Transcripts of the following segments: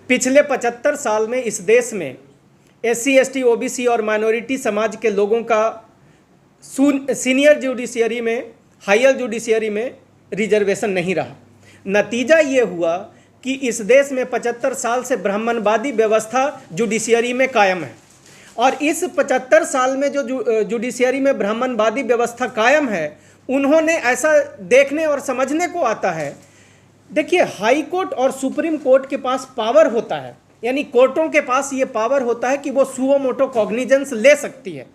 पिछले 75 साल में इस देश में SC ST OBC और माइनॉरिटी समाज के लोगों का सीनियर जुडिशियरी में, हायर जुडिशियरी में रिजर्वेशन नहीं रहा। नतीजा ये हुआ कि इस देश में 75 साल से ब्राह्मणवादी व्यवस्था जुडिशियरी में कायम है, और इस 75 साल में जो जुडिशियरी में ब्राह्मणवादी व्यवस्था कायम है, उन्होंने ऐसा देखने और समझने को आता है। देखिए, हाई कोर्ट और सुप्रीम कोर्ट के पास पावर होता है, यानी कोर्टों के पास ये पावर होता है कि वो सुओ मोटो कॉग्निजेंस ले सकती है।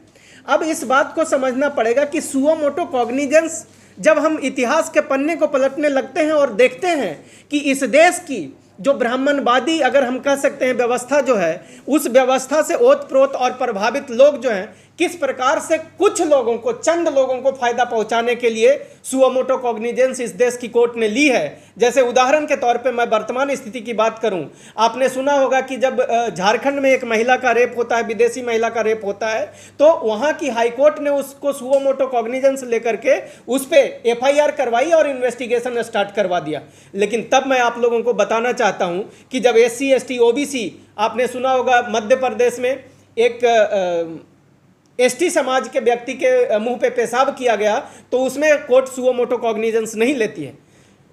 अब इस बात को समझना पड़ेगा कि सुओ मोटो कॉग्निजेंस, जब हम इतिहास के पन्ने को पलटने लगते हैं और देखते हैं कि इस देश की जो ब्राह्मणवादी, अगर हम कह सकते हैं, व्यवस्था जो है, उस व्यवस्था से ओतप्रोत और प्रभावित लोग जो हैं, किस प्रकार से कुछ लोगों को, चंद लोगों को फायदा पहुंचाने के लिए सुओ मोटो कॉग्निजेंस इस देश की कोर्ट ने ली है। जैसे उदाहरण के तौर पे मैं वर्तमान स्थिति की बात करूं, आपने सुना होगा कि जब झारखंड में एक महिला का रेप होता है, विदेशी महिला का रेप होता है, तो वहां की हाई कोर्ट ने उसको सुओ मोटो कॉग्निजेंस लेकर के उस पर FIR करवाई और इन्वेस्टिगेशन स्टार्ट करवा दिया। लेकिन तब मैं आप लोगों को बताना चाहता हूं कि जब SC ST OBC, आपने सुना होगा मध्य प्रदेश में एक ST समाज के व्यक्ति के मुंह पे पेशाब किया गया, तो उसमें कोर्ट सुओ मोटो कॉग्निजेंस नहीं लेती है।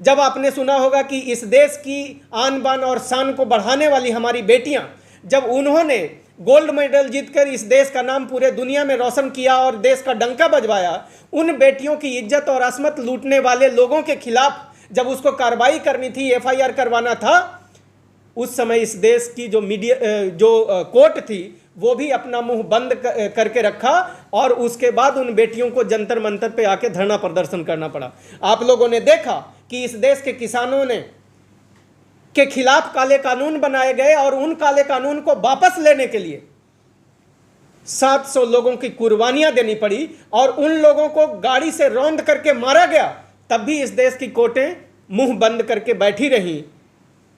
जब आपने सुना होगा कि इस देश की आन बान और शान को बढ़ाने वाली हमारी बेटियां, जब उन्होंने गोल्ड मेडल जीतकर इस देश का नाम पूरे दुनिया में रोशन किया और देश का डंका बजवाया, उन बेटियों की इज्जत और असमत लूटने वाले लोगों के खिलाफ जब उसको कार्रवाई करनी थी, FIR करवाना था, उस समय इस देश की जो कोर्ट थी, वो भी अपना मुंह बंद करके रखा, और उसके बाद उन बेटियों को जंतर मंतर पे आके धरना प्रदर्शन करना पड़ा। आप लोगों ने देखा कि इस देश के किसानों के खिलाफ काले कानून बनाए गए, और उन काले कानून को वापस लेने के लिए 700 लोगों की कुर्बानियां देनी पड़ी, और उन लोगों को गाड़ी से रौंद करके मारा गया। तब भी इस देश की कोर्टें मुंह बंद करके बैठी रहीं।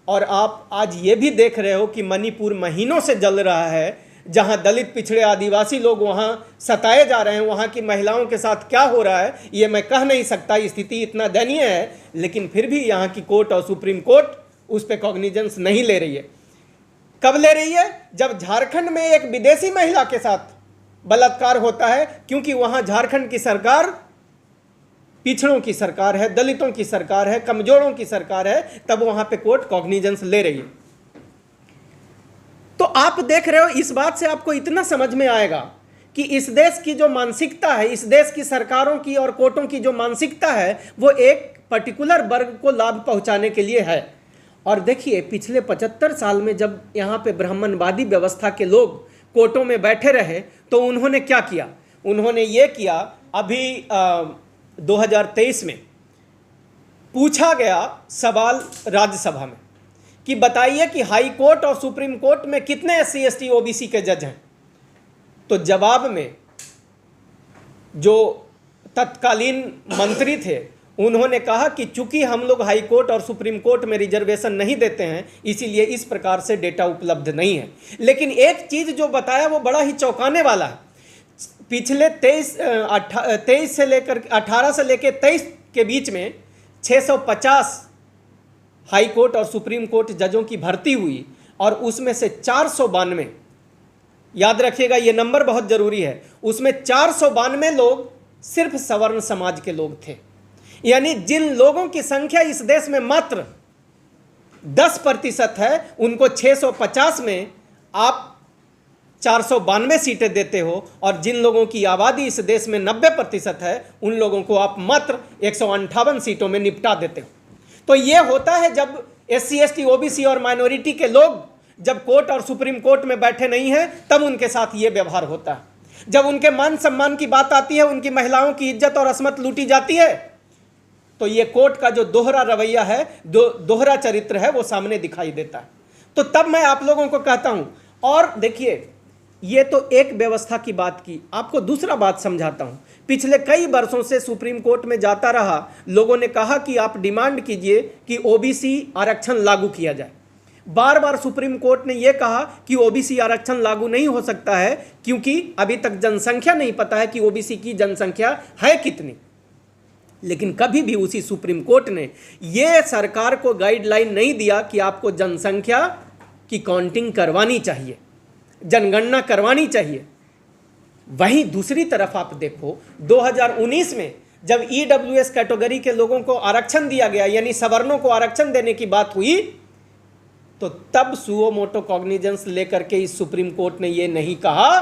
और आप आज ये भी देख रहे हो कि मणिपुर महीनों से जल रहा है, जहां दलित, पिछड़े, आदिवासी लोग वहां सताए जा रहे हैं। वहां की महिलाओं के साथ क्या हो रहा है ये मैं कह नहीं सकता, स्थिति इतना दयनीय है, लेकिन फिर भी यहां की कोर्ट और सुप्रीम कोर्ट उस पर कॉग्निजेंस नहीं ले रही है। कब ले रही है? जब झारखंड में एक विदेशी महिला के साथ बलात्कार होता है, क्योंकि वहां झारखंड की सरकार पिछड़ों की सरकार है, दलितों की सरकार है, कमजोरों की सरकार है, तब वहां पे कोर्ट कॉग्निजेंस ले रही है। तो आप देख रहे हो, इस बात से आपको इतना समझ में आएगा कि इस देश की जो मानसिकता है, इस देश की सरकारों की और कोर्टों की जो मानसिकता है, वो एक पर्टिकुलर वर्ग को लाभ पहुंचाने के लिए है। और देखिए, पिछले 75 साल में जब यहाँ पे ब्राह्मणवादी व्यवस्था के लोग कोर्टों में बैठे रहे, तो उन्होंने क्या किया? उन्होंने ये किया, अभी 2023 में पूछा गया सवाल राज्यसभा में कि बताइए कि हाई कोर्ट और सुप्रीम कोर्ट में कितने SC ST OBC के जज हैं। तो जवाब में जो तत्कालीन मंत्री थे, उन्होंने कहा कि चूंकि हम लोग हाई कोर्ट और सुप्रीम कोर्ट में रिजर्वेशन नहीं देते हैं, इसीलिए इस प्रकार से डेटा उपलब्ध नहीं है। लेकिन एक चीज जो बताया वो बड़ा ही चौंकाने वाला है। पिछले 23 से लेकर 18 से लेकर 23 के बीच में 650 हाई कोर्ट और सुप्रीम कोर्ट जजों की भर्ती हुई, और उसमें से 492, याद रखिएगा ये नंबर बहुत जरूरी है, उसमें 492 लोग सिर्फ सवर्ण समाज के लोग थे। यानी जिन लोगों की संख्या इस देश में मात्र 10% है, उनको 650 में आप 492 सीटें देते हो, और जिन लोगों की आबादी इस देश में 90% है, उन लोगों को आप मात्र 158 सीटों में निपटा देते हो। तो ये होता है जब SC ST OBC और माइनॉरिटी के लोग जब कोर्ट और सुप्रीम कोर्ट में बैठे नहीं हैं, तब उनके साथ ये व्यवहार होता है। जब उनके मान सम्मान की बात आती है, उनकी महिलाओं की इज्जत और असमत लूटी जाती है, तो ये कोर्ट का जो दोहरा रवैया है, दोहरा चरित्र है, वो सामने दिखाई देता है। तो तब मैं आप लोगों को कहता हूं, और देखिए, ये तो एक व्यवस्था की बात की, आपको दूसरा बात समझाता हूं। पिछले कई वर्षों से सुप्रीम कोर्ट में जाता रहा, लोगों ने कहा कि आप डिमांड कीजिए कि OBC आरक्षण लागू किया जाए। बार बार सुप्रीम कोर्ट ने यह कहा कि OBC आरक्षण लागू नहीं हो सकता है, क्योंकि अभी तक जनसंख्या नहीं पता है कि OBC की जनसंख्या है कितनी। लेकिन कभी भी उसी सुप्रीम कोर्ट ने यह सरकार को गाइडलाइन नहीं दिया कि आपको जनसंख्या कि काउंटिंग करवानी चाहिए, जनगणना करवानी चाहिए। वहीं दूसरी तरफ आप देखो 2019 में जब ईडब्ल्यूएस कैटेगरी के लोगों को आरक्षण दिया गया, यानी सवर्णों को आरक्षण देने की बात हुई, तो तब सुओ मोटो कॉग्निजेंस लेकर के इस सुप्रीम कोर्ट ने यह नहीं कहा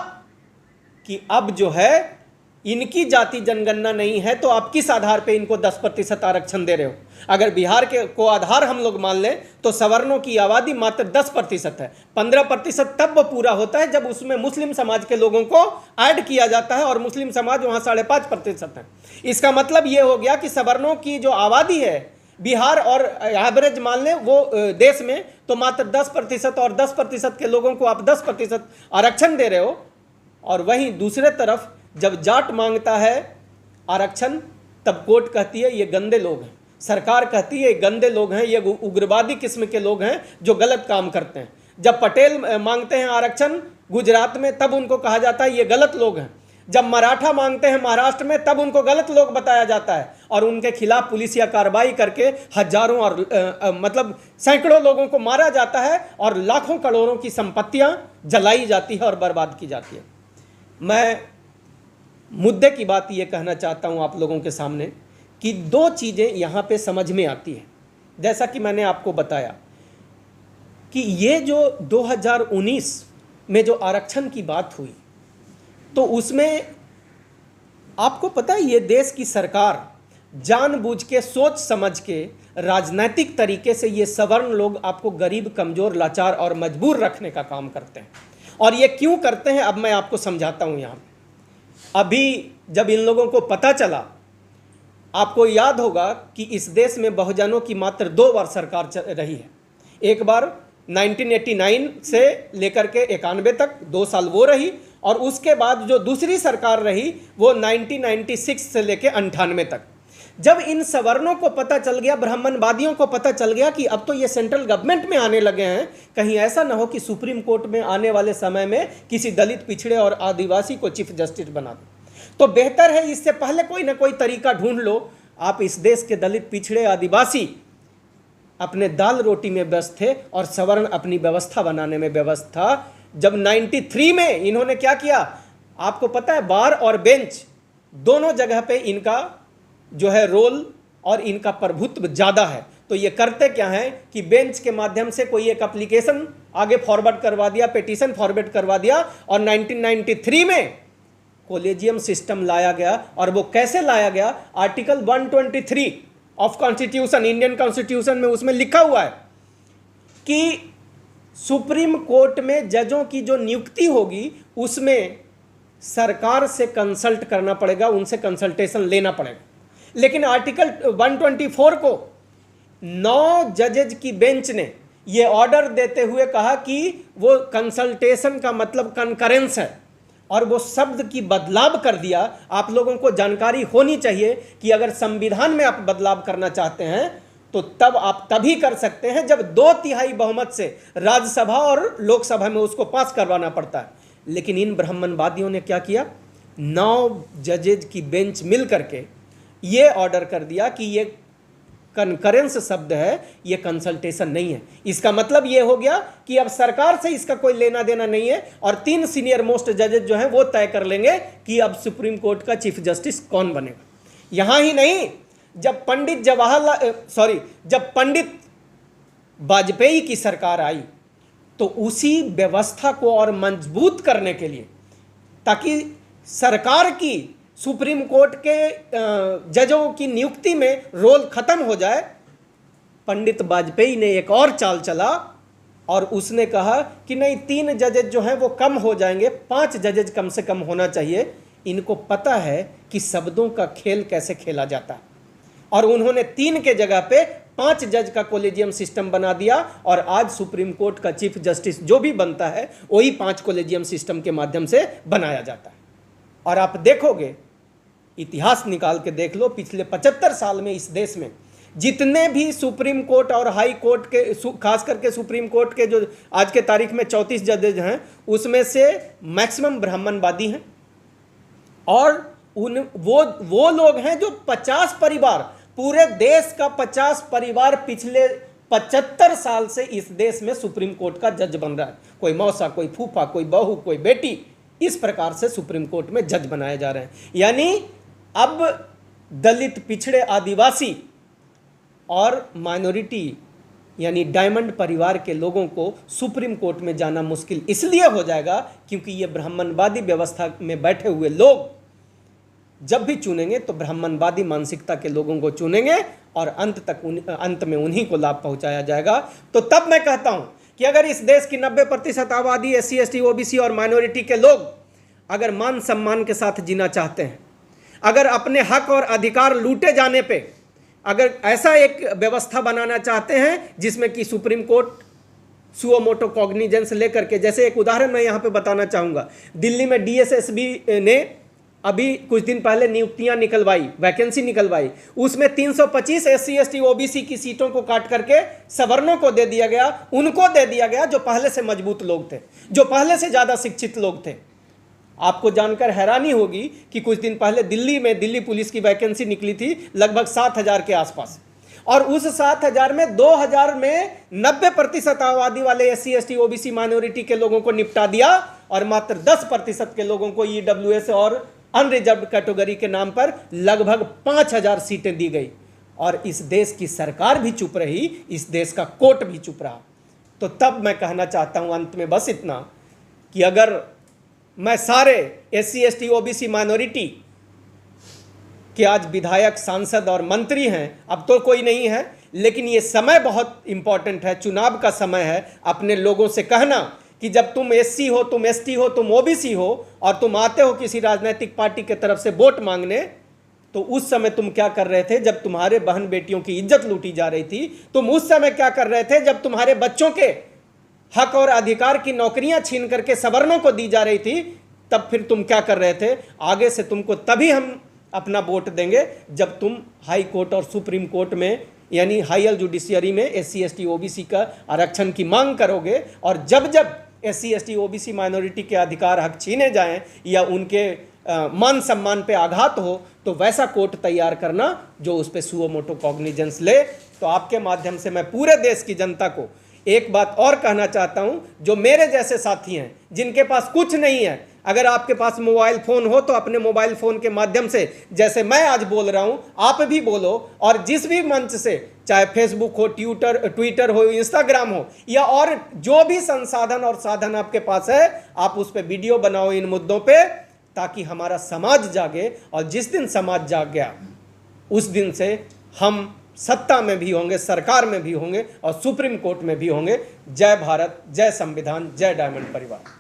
कि अब जो है इनकी जाति जनगणना नहीं है तो आप किस आधार पे इनको 10% आरक्षण दे रहे हो। अगर बिहार के को आधार हम लोग मान लें तो सवर्णों की आबादी मात्र 10% है। 15% तब वो पूरा होता है जब उसमें मुस्लिम समाज के लोगों को ऐड किया जाता है, और मुस्लिम समाज वहाँ 5.5% है। इसका मतलब ये हो गया कि सवर्णों की जो आबादी है बिहार और एवरेज मान लें वो देश में, तो मात्र 10%, और 10% के लोगों को आप 10% आरक्षण दे रहे हो। और वहीं दूसरे तरफ जब जाट मांगता है आरक्षण, तब कोर्ट कहती है ये गंदे लोग हैं, सरकार कहती है ये गंदे लोग हैं, ये उग्रवादी किस्म के लोग हैं जो गलत काम करते हैं। जब पटेल मांगते हैं आरक्षण गुजरात में, तब उनको कहा जाता है ये गलत लोग हैं। जब मराठा मांगते हैं महाराष्ट्र में, तब उनको गलत लोग बताया जाता है, और उनके खिलाफ पुलिसिया कार्रवाई करके हजारों और मतलब सैकड़ों लोगों को मारा जाता है, और लाखों करोड़ों की संपत्तियां जलाई जाती है और बर्बाद की जाती है। मैं मुद्दे की बात ये कहना चाहता हूँ आप लोगों के सामने कि दो चीज़ें यहाँ पे समझ में आती है। जैसा कि मैंने आपको बताया कि ये जो 2019 में जो आरक्षण की बात हुई, तो उसमें आपको पता है ये देश की सरकार जानबूझ के सोच समझ के राजनीतिक तरीके से ये सवर्ण लोग आपको गरीब, कमज़ोर, लाचार और मजबूर रखने का काम करते हैं। और ये क्यों करते हैं अब मैं आपको समझाता हूँ। यहाँ अभी जब इन लोगों को पता चला, आपको याद होगा कि इस देश में बहुजनों की मात्र 2 बार सरकार रही है। एक बार 1989 से लेकर के 91 तक 2 साल वो रही, और उसके बाद जो दूसरी सरकार रही वो 1996 से लेकर 98 तक। जब इन सवर्णों को पता चल गया, ब्राह्मणवादियों को पता चल गया कि अब तो ये सेंट्रल गवर्नमेंट में आने लगे हैं, कहीं ऐसा ना हो कि सुप्रीम कोर्ट में आने वाले समय में किसी दलित, पिछड़े और आदिवासी को चीफ जस्टिस बना दो, तो बेहतर है इससे पहले कोई ना कोई तरीका ढूंढ लो। आप इस देश के दलित, पिछड़े, आदिवासी अपने दाल रोटी में व्यस्त थे और सवर्ण अपनी व्यवस्था बनाने में व्यस्त था। जब 93 में इन्होंने क्या किया, आपको पता है, बार और बेंच दोनों जगह पे इनका जो है रोल और इनका प्रभुत्व ज़्यादा है। तो ये करते क्या हैं कि बेंच के माध्यम से कोई एक एप्लीकेशन आगे फॉरवर्ड करवा दिया, पिटीशन फॉरवर्ड करवा दिया, और 1993 में कॉलेजियम सिस्टम लाया गया। और वो कैसे लाया गया, article 123 of constitution, Indian constitution में उसमें लिखा हुआ है कि सुप्रीम कोर्ट में जजों की जो नियुक्ति होगी उसमें सरकार से कंसल्ट करना पड़ेगा, उनसे कंसल्टेशन लेना पड़ेगा। लेकिन आर्टिकल 124 को 9 जजेज की बेंच ने ये ऑर्डर देते हुए कहा कि वो कंसल्टेशन का मतलब कंकरेंस है, और वो शब्द की बदलाव कर दिया। आप लोगों को जानकारी होनी चाहिए कि अगर संविधान में आप बदलाव करना चाहते हैं तो तब आप तभी कर सकते हैं जब 2/3 बहुमत से राज्यसभा और लोकसभा में उसको पास करवाना पड़ता है। लेकिन इन ब्राह्मणवादियों ने क्या किया, 9 जजेज की बेंच मिल करके ये ऑर्डर कर दिया कि ये कंकरेंस शब्द है, ये कंसल्टेशन नहीं है। इसका मतलब ये हो गया कि अब सरकार से इसका कोई लेना देना नहीं है, और 3 सीनियर मोस्ट जजेज जो हैं वो तय कर लेंगे कि अब सुप्रीम कोर्ट का चीफ जस्टिस कौन बनेगा। यहां ही नहीं, जब पंडित वाजपेयी की सरकार आई तो उसी व्यवस्था को और मजबूत करने के लिए, ताकि सरकार की सुप्रीम कोर्ट के जजों की नियुक्ति में रोल खत्म हो जाए, पंडित वाजपेयी ने एक और चाल चला और उसने कहा कि नहीं, 3 जजेज जो हैं वो कम हो जाएंगे, 5 जजेज कम से कम होना चाहिए। इनको पता है कि शब्दों का खेल कैसे खेला जाता है, और उन्होंने 3 के जगह पे 5 जज का कॉलेजियम सिस्टम बना दिया। और आज सुप्रीम कोर्ट का चीफ जस्टिस जो भी बनता है वही 5 कॉलेजियम सिस्टम के माध्यम से बनाया जाता है। और आप देखोगे, इतिहास निकाल के देख लो, पिछले 75 साल में इस देश में जितने भी सुप्रीम कोर्ट और हाई कोर्ट के, खास करके सुप्रीम कोर्ट के जो आज के तारीख में 34 जजेज हैं, उसमें से मैक्सिमम ब्राह्मणवादी हैं। और वो लोग हैं जो 50 परिवार, पूरे देश का 50 परिवार पिछले 75 साल से इस देश में सुप्रीम कोर्ट का जज बन रहा है। कोई मौसा, कोई फूफा, कोई बहू, कोई बेटी, इस प्रकार से सुप्रीम कोर्ट में जज बनाए जा रहे हैं। यानी अब दलित, पिछड़े, आदिवासी और माइनॉरिटी यानी डायमंड परिवार के लोगों को सुप्रीम कोर्ट में जाना मुश्किल इसलिए हो जाएगा क्योंकि ये ब्राह्मणवादी व्यवस्था में बैठे हुए लोग जब भी चुनेंगे तो ब्राह्मणवादी मानसिकता के लोगों को चुनेंगे और अंत में उन्हीं को लाभ पहुंचाया जाएगा। तो तब मैं कहता हूं कि अगर इस देश की 90% आबादी SC, ST, OBC और माइनॉरिटी के लोग अगर मान सम्मान के साथ जीना चाहते हैं, अगर अपने हक और अधिकार लूटे जाने पे अगर ऐसा एक व्यवस्था बनाना चाहते हैं जिसमें कि supreme court suo motu cognizance लेकर के, जैसे एक उदाहरण मैं यहाँ पे बताना चाहूँगा, दिल्ली में DSSB ने अभी कुछ दिन पहले नियुक्तियां निकलवाई, वैकेंसी निकलवाई, उसमें 325 SC, ST, OBC की सीटों को काट करके सवर्णों को दे दिया गया, उनको दे दिया गया जो पहले से मजबूत लोग थे, जो पहले से ज़्यादा शिक्षित लोग थे। आपको जानकर हैरानी होगी कि कुछ दिन पहले दिल्ली में दिल्ली पुलिस की वैकेंसी निकली थी लगभग 7,000 के आसपास, और उस 7,000 में 2,000 में 90% आबादी वाले SC, ST, OBC माइनॉरिटी के लोगों को निपटा दिया और मात्र 10% के लोगों को EWS और अनरिजर्व कैटेगरी के नाम पर लगभग 5,000 सीटें दी गई। और इस देश की सरकार भी चुप रही, इस देश का कोर्ट भी चुप रहा। तो तब मैं कहना चाहता हूं अंत में बस इतना कि अगर मैं सारे SC, ST, OBC माइनॉरिटी के आज विधायक, सांसद और मंत्री हैं, अब तो कोई नहीं है, लेकिन ये समय बहुत इंपॉर्टेंट है, चुनाव का समय है, अपने लोगों से कहना कि जब तुम SC हो, तुम ST हो, तुम OBC हो और तुम आते हो किसी राजनीतिक पार्टी के तरफ से वोट मांगने, तो उस समय तुम क्या कर रहे थे जब तुम्हारे बहन बेटियों की इज्जत लूटी जा रही थी? तुम उस समय क्या कर रहे थे जब तुम्हारे बच्चों के हक और अधिकार की नौकरियां छीन करके सवर्णों को दी जा रही थी? तब फिर तुम क्या कर रहे थे? आगे से तुमको तभी हम अपना वोट देंगे जब तुम हाई कोर्ट और सुप्रीम कोर्ट में यानी हायर जुडिशियरी में SC, ST, OBC का आरक्षण की मांग करोगे, और जब जब SC, ST, OBC माइनॉरिटी के अधिकार हक छीने जाएं या उनके मान सम्मान पे आघात हो, तो वैसा कोर्ट तैयार करना जो उस पर सुओ मोटो कॉग्निजेंस ले। तो आपके माध्यम से मैं पूरे देश की जनता को एक बात और कहना चाहता हूं, जो मेरे जैसे साथी हैं जिनके पास कुछ नहीं है, अगर आपके पास मोबाइल फ़ोन हो तो अपने मोबाइल फ़ोन के माध्यम से जैसे मैं आज बोल रहा हूं आप भी बोलो, और जिस भी मंच से, चाहे फेसबुक हो, ट्विटर हो, इंस्टाग्राम हो, या और जो भी संसाधन और साधन आपके पास है, आप उस पर वीडियो बनाओ इन मुद्दों पे, ताकि हमारा समाज जागे। और जिस दिन समाज जाग गया उस दिन से हम सत्ता में भी होंगे, सरकार में भी होंगे और सुप्रीम कोर्ट में भी होंगे। जय भारत, जय संविधान, जय डायमंड परिवार।